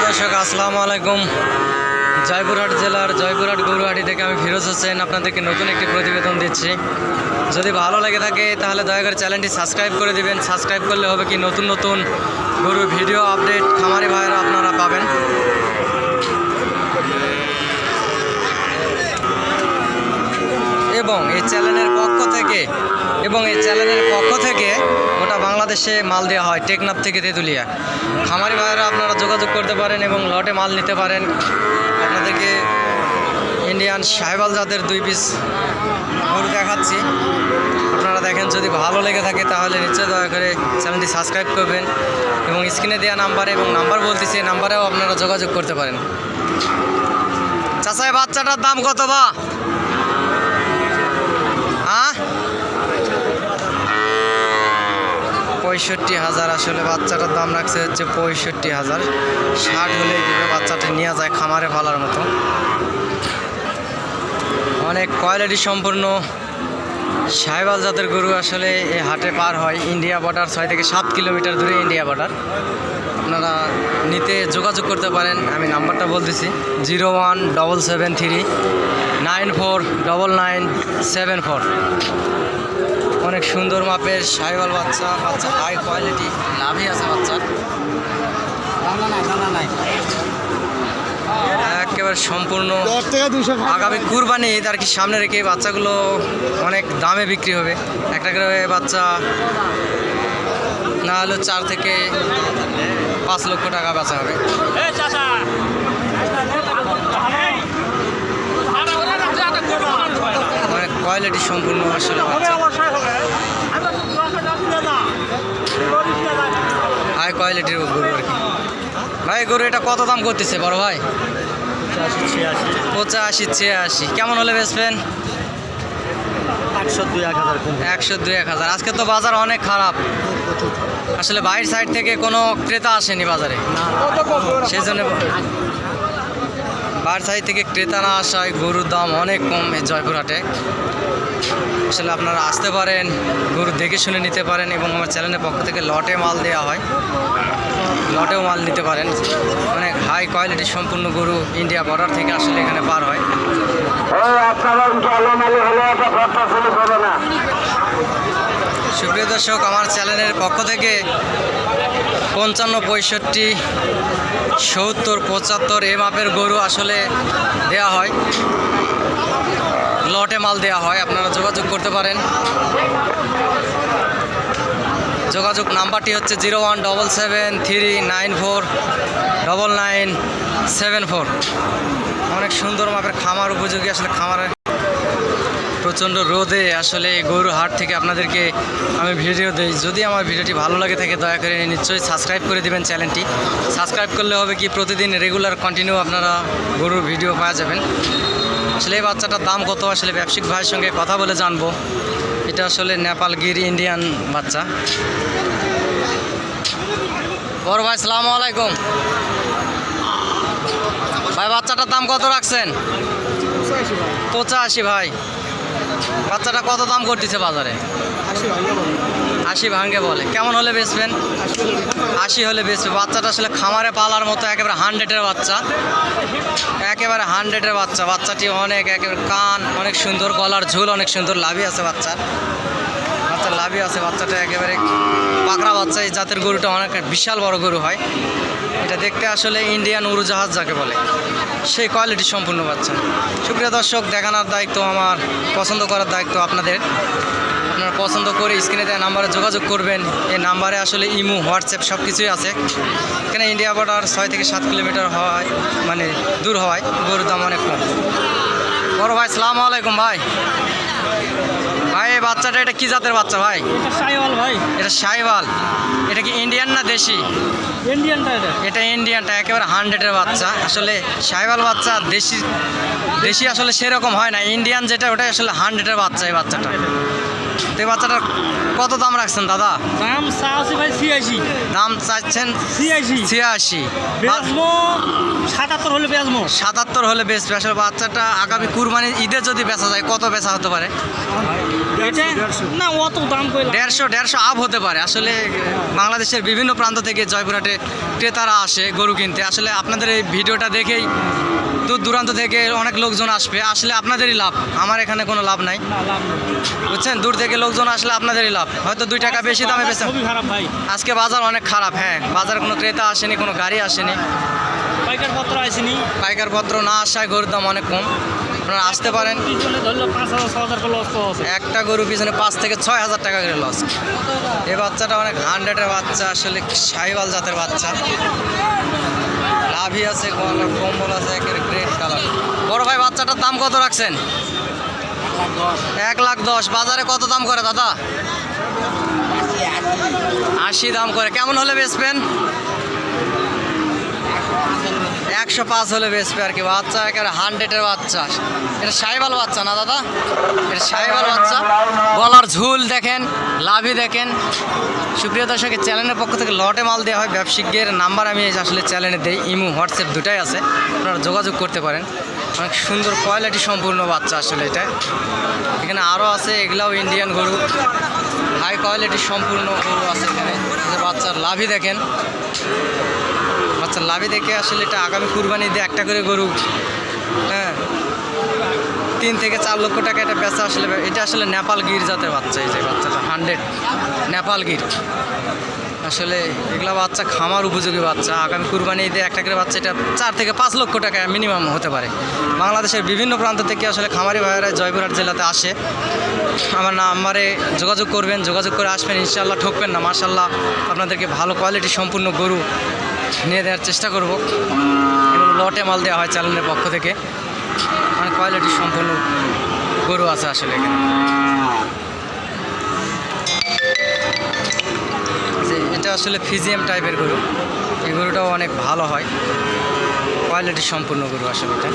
দর্শক আসসালামু আলাইকুম। জয়পুরহাট জেলার জয়পুরহাট গরুহাটি থেকে আমি ফিরোজ হোসেন আপনাদেরকে নতুন একটি প্রতিবেদন দিচ্ছি। যদি ভালো লেগে থাকে তাহলে দয়া করে চ্যানেলটি সাবস্ক্রাইব করে দিবেন। সাবস্ক্রাইব করলে হবে কি নতুন নতুন গরুর ভিডিও আপডেট খামারি ভাইয়েরা আপনারা পাবেন। এবং এই চ্যানেলের পক্ষ থেকে গোটা বাংলাদেশে মাল দেওয়া হয় টেকনাফ থেকে তেঁতুলিয়া। খামারি ভাইয়েরা আপনারা যোগাযোগ করতে পারেন এবং লটে মাল নিতে পারেন। আপনাদেরকে ইন্ডিয়ান সাহেবাল জাতের 2 পিস গরু দেখাচ্ছি, আপনারা দেখেন। যদি ভালো লেগে থাকে তাহলে নিশ্চয়ই দয়া করে চ্যানেলটি সাবস্ক্রাইব করবেন এবং স্ক্রিনে দেওয়া নাম্বারে এবং নাম্বার বলতেছি এই নাম্বারেও আপনারা যোগাযোগ করতে পারেন। চাচা বাচ্চাটার দাম কত বা? 65,000 আসলে বাচ্চাটার দাম রাখছে হচ্ছে 65,000। 60 হলেই দেবে, বাচ্চাটা নিয়ে যায় খামারে পালার মতো। অনেক কোয়ালিটি সম্পূর্ণ সাহেবাল জাতের গরু আসলে এই হাটে পার হয়। ইন্ডিয়া বর্ডার 6 থেকে 7 কিলোমিটার দূরে ইন্ডিয়া বর্ডার। আপনারা নিতে যোগাযোগ করতে পারেন। আমি নাম্বারটা বলতেছি 0177394997 অনেক সুন্দর মাপের সাহিওয়াল বাচ্চা হাই কোয়ালিটি, লাভই আছে বাচ্চার। একেবারে সম্পূর্ণ আগামী কুরবানি ঈদ আর কি সামনে রেখে বাচ্চাগুলো অনেক দামে বিক্রি হবে। একটা করে বাচ্চা না হলেও 4 থেকে 5 লক্ষ টাকা বেচা হবে। অনেক কোয়ালিটি সম্পূর্ণ আসলে হাই কোয়ালিটির গরু আর কি। ভাই গরু এটা কত দাম করতেছে বড় ভাই? 85-86। কেমন হলে বেচবেন? 102-1000। আজকে তো বাজার অনেক খারাপ, আসলে বাইরের সাইড থেকে কোনো ক্রেতা আসেনি বাজারে, সেই জন্য বাইরের সাইড থেকে ক্রেতা না আসায় গরুর দাম অনেক কম এই জয়পুরহাটে। আসলে আপনারা আসতে পারেন, গরু দেখে শুনে নিতে পারেন এবং আমার চ্যানেলের পক্ষ থেকে লটে মাল দেওয়া হয়, লটেও মাল নিতে পারেন। অনেক হাই কোয়ালিটি সম্পূর্ণ গরু ইন্ডিয়া বর্ডার থেকে আসলে এখানে পার হয়। সুপ্রিয় দর্শক, আমার চ্যানেলের পক্ষ থেকে 55, 65, 70, 75 এই মাপের গরু আসলে দেওয়া হয়, লটে মাল দেওয়া হয়। আপনারা যোগাযোগ করতে পারেন। যোগাযোগ নাম্বারটি হচ্ছে 0177394997 অনেক সুন্দর মাপের খামার উপযোগী। আসলে খামারে প্রচণ্ড রোদে আসলে গরুর হাট থেকে আপনাদেরকে আমি ভিডিও দিই। যদি আমার ভিডিওটি ভালো লাগে থাকে দয়া করে নিশ্চয়ই সাবস্ক্রাইব করে দেবেন। চ্যানেলটি সাবস্ক্রাইব করলে হবে কি প্রতিদিন রেগুলার কন্টিনিউ আপনারা গরুর ভিডিও পাওয়া যাবেন। আসলে এই বাচ্চাটার দাম কত আসলে ব্যবসায়িক ভাইয়ের সঙ্গে কথা বলে জানবো। এটা আসলে নেপালগিরি ইন্ডিয়ান বাচ্চা। বড় ভাই আসসালামু আলাইকুম। ভাই বাচ্চাটার দাম কত রাখছেন? 85 ভাই। বাচ্চাটা কত দাম করতেছে বাজারে? 80 ভাঙ্গে বলে। কেমন হলে বেচবেন? 80 হলে বেচবে। বাচ্চাটা আসলে খামারে পালার মতো একেবারে 100-এর বাচ্চা, একেবারে 100-এর বাচ্চা। বাচ্চাটি অনেক একেবারে কান অনেক সুন্দর, গলার ঝুল অনেক সুন্দর, লাভই আছে বাচ্চার লাভই আছে। বাচ্চাটা একেবারে পাকড়া বাচ্চা। এই জাতের গরুটা অনেক বিশাল বড় গরু হয়। এটা দেখতে আসলে ইন্ডিয়ান উড়োজাহাজ যাকে বলে সেই কোয়ালিটি সম্পূর্ণ বাচ্চা। সুপ্রিয় দর্শক, দেখানোর দায়িত্ব আমার, পছন্দ করার দায়িত্ব আপনাদের। আপনারা পছন্দ করে স্ক্রিনে দেওয়া নাম্বারে যোগাযোগ করবেন। এই নাম্বারে আসলে ইমো, হোয়াটসঅ্যাপ সব কিছুই আছে। এখানে ইন্ডিয়া বর্ডার 6 থেকে 7 কিলোমিটার হয়, মানে দূর হয়। গরুর দাম অনেক কম। বড় ভাই আসসালামু আলাইকুম। ভাই এই বাচ্চাটা এটা কি জাতের বাচ্চা ভাই? সাহিওয়াল ভাই। এটা সাহিওয়াল। এটা কি ইন্ডিয়ান না দেশি? ইন্ডিয়ানটা। এটা ইন্ডিয়ানটা একেবারে 100-এর বাচ্চা। আসলে সাহিওয়াল বাচ্চা দেশি আসলে সেরকম হয় না। ইন্ডিয়ান যেটা ওটাই আসলে 100-এর বাচ্চা। এই বাচ্চাটা তো এই বাচ্চাটার কত দাম রাখছেন দাদা? দাম চাচ্ছি ভাই 86। দাম চাচ্ছেন 86। 77 হলে বেচবো। 77 হলে বেচবে। আসলে বাচ্চাটা আগামী কুরবানি ঈদে যদি বেচা যায় কত বেচা হতে পারে? এটা না অত দাম কইলাম 150 আপ হতে পারে। আসলে বাংলাদেশের বিভিন্ন প্রান্ত থেকে জয়পুরহাটে ক্রেতারা আসে গরু কিনতে। আসলে আপনাদের এই ভিডিওটা দেখেই দূর দূরান্ত থেকে অনেক লোকজন আসবে, আসলে আপনাদেরই লাভ, আমার এখানে কোনো লাভ নাই, না লাভ নেই। বুঝছেন। দূর থেকে লোকজন আসলে আপনাদেরই লাভ, হয়তো 2 টাকা বেশি দামে বেচেন। খুবই খারাপ ভাই, আজকে বাজার অনেক খারাপ, হ্যাঁ বাজারে কোনো ক্রেতা আসেনি, কোনো গাড়ি আসেনি, পাইকার পত্র আসেনি। পাইকার পত্র না আসায় গরুর দাম অনেক কম। আপনারা আসতে পারেন। পিছনে ধরলো 5,000-6,000 করে লস আছে। একটা গরু পিছনে 5 থেকে 6 হাজার টাকা করে লস। এই বাচ্চাটা অনেক 100-এর বাচ্চা, আসলে শাহিওয়াল জাতের বাচ্চা, লাভি আছে, কম্বল আছে, একের গ্রেট কালার। বড় ভাই বাচ্চাটার দাম কত রাখছেন? 1,10,000। বাজারে কত দাম করে দাদা? 80 দাম করে। কেমন হলে বেচবেন? 105 হলে বেচবে আর কি। বাচ্চা একেবারে 100-এর বাচ্চা। এটা শাহিওয়াল বাচ্চা না দাদা? এটা শাহিওয়াল বাচ্চা। গলার ঝুল দেখেন, লাভি দেখেন। সুপ্রিয় দর্শক, চ্যানেলের পক্ষ থেকে লটে মাল দেওয়া হয়। ব্যবসায়িকের নাম্বার আমি আসলে চ্যানেলে দেই, ইমো হোয়াটসঅ্যাপ দুটাই আছে, আপনারা যোগাযোগ করতে পারেন। অনেক সুন্দর কোয়ালিটি সম্পূর্ণ বাচ্চা আসলে এটা। এখানে আরও আছে, এগুলাও ইন্ডিয়ান গরু, হাই কোয়ালিটি সম্পূর্ণ গরু আছে এখানে। বাচ্চার লাভি দেখেন, বাচ্চার লাভি দেখে আসলে এটা আগামী কুরবানি দিয়ে একটা করে গরু, হ্যাঁ 3 থেকে 4 লক্ষ টাকা এটা বেচা। আসলে এটা আসলে নেপাল গির জাতের বাচ্চা। এই যে বাচ্চাটা 100 নেপাল গির। আসলে এগুলা বাচ্চা খামার উপযোগী বাচ্চা। আগামী কুরবানি দিয়ে একটা করে বাচ্চা এটা 4 থেকে 5 লক্ষ টাকা মিনিমাম হতে পারে। বাংলাদেশের বিভিন্ন প্রান্ত থেকে আসলে খামারি ভাইয়েরা জয়পুরহাট জেলাতে আসে। আমার নাম্বারে যোগাযোগ করবেন, যোগাযোগ করে আসবেন, ইনশাআল্লাহ ঠকবেন না। মাশাআল্লাহ আপনাদেরকে ভালো কোয়ালিটি সম্পূর্ণ গরু নিয়ে দেওয়ার চেষ্টা করব। এবং লটে মাল দেওয়া হয় চ্যানেলের পক্ষ থেকে। অনেক কোয়ালিটি সম্পূর্ণ গরু আছে আসলে এখানে। এটা আসলে ফিজিয়াম টাইপের গরু। এই গরুটাও অনেক ভালো হয়, কোয়ালিটি সম্পূর্ণ গরু আসলে এটা।